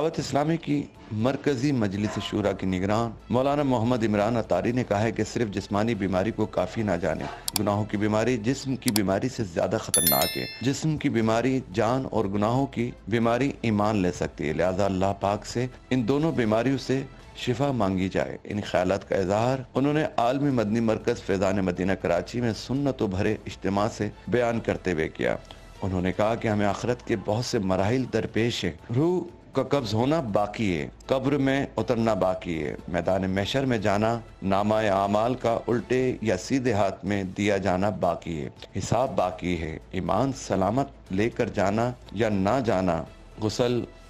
दावत इस्लामी की मरकजी मजलिस शूरा की निगरान मौलाना मोहम्मद इमरान अतारी ने कहा है कि सिर्फ जिस्मानी बीमारी को काफ़ी ना जाने, गुनाहों की बीमारी जिस्म की बीमारी से ज़्यादा ख़तरनाक है। जिस्म की बीमारी जान और गुनाहों की बीमारी ईमान ले सकती है। लिहाजा अल्लाह पाक से इन दोनों बीमारियों से शिफा मांगी जाए। इन ख्यालात का इजहार उन्होंने आलमी मदनी मरकज़ फैज़ान मदीना कराची में सुन्नतों भरे इज्तिमा से बयान करते हुए किया। उन्होंने कहा कि हमें आखिरत के बहुत से मराहिल दरपेश है। रूह का कब्ज होना बाकी है, कब्र में उतरना बाकी है, मैदान महशर में जाना, नामाए आमाल का उल्टे या सीधे हाथ में दिया जाना बाकी है, हिसाब बाकी है, ईमान सलामत लेकर जाना या ना जाना,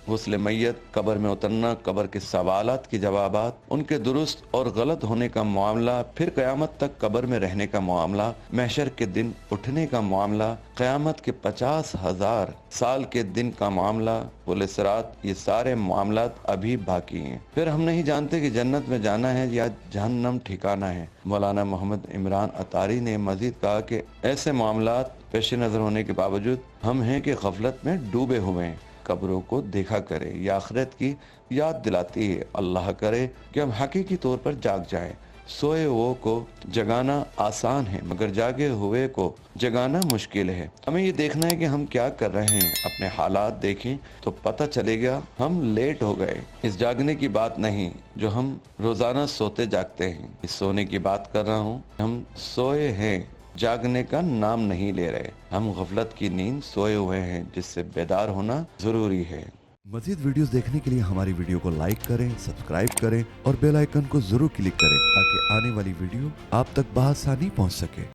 गुस्ल मैयत, कब्र में उतरना, कब्र के सवालात के जवाबात, उनके दुरुस्त और गलत होने का मामला, फिर क़यामत तक कब्र में रहने का मामला, महशर के दिन उठने का मामला, क़यामत के 50,000 साल के दिन का मामला, पुल सिरात, ये सारे मामलात अभी बाकी हैं। फिर हम नहीं जानते कि जन्नत में जाना है या जहन्नम ठिकाना है। मौलाना मोहम्मद इमरान अतारी ने मजीद कहा कि ऐसे मामलात पेश नज़र होने के बावजूद हम हैं कि गफलत में डूबे हुए हैं। कब्रों को देखा करे, या आखिरत की याद दिलाती है। अल्लाह करे कि हम हकीकी तौर पर जाग जाएं। सोए हुए को जगाना आसान है, मगर जागे हुए को जगाना मुश्किल है। हमें ये देखना है कि हम क्या कर रहे हैं। अपने हालात देखें तो पता चलेगा हम लेट हो गए। इस जागने की बात नहीं जो हम रोजाना सोते जागते हैं, इस सोने की बात कर रहा हूँ। हम सोए हैं, जागने का नाम नहीं ले रहे। हम गफलत की नींद सोए हुए हैं, जिससे बेदार होना जरूरी है। मजीद वीडियोस देखने के लिए हमारी वीडियो को लाइक करें, सब्सक्राइब करें और बेल आइकन को जरूर क्लिक करें ताकि आने वाली वीडियो आप तक बआसानी पहुंच सके।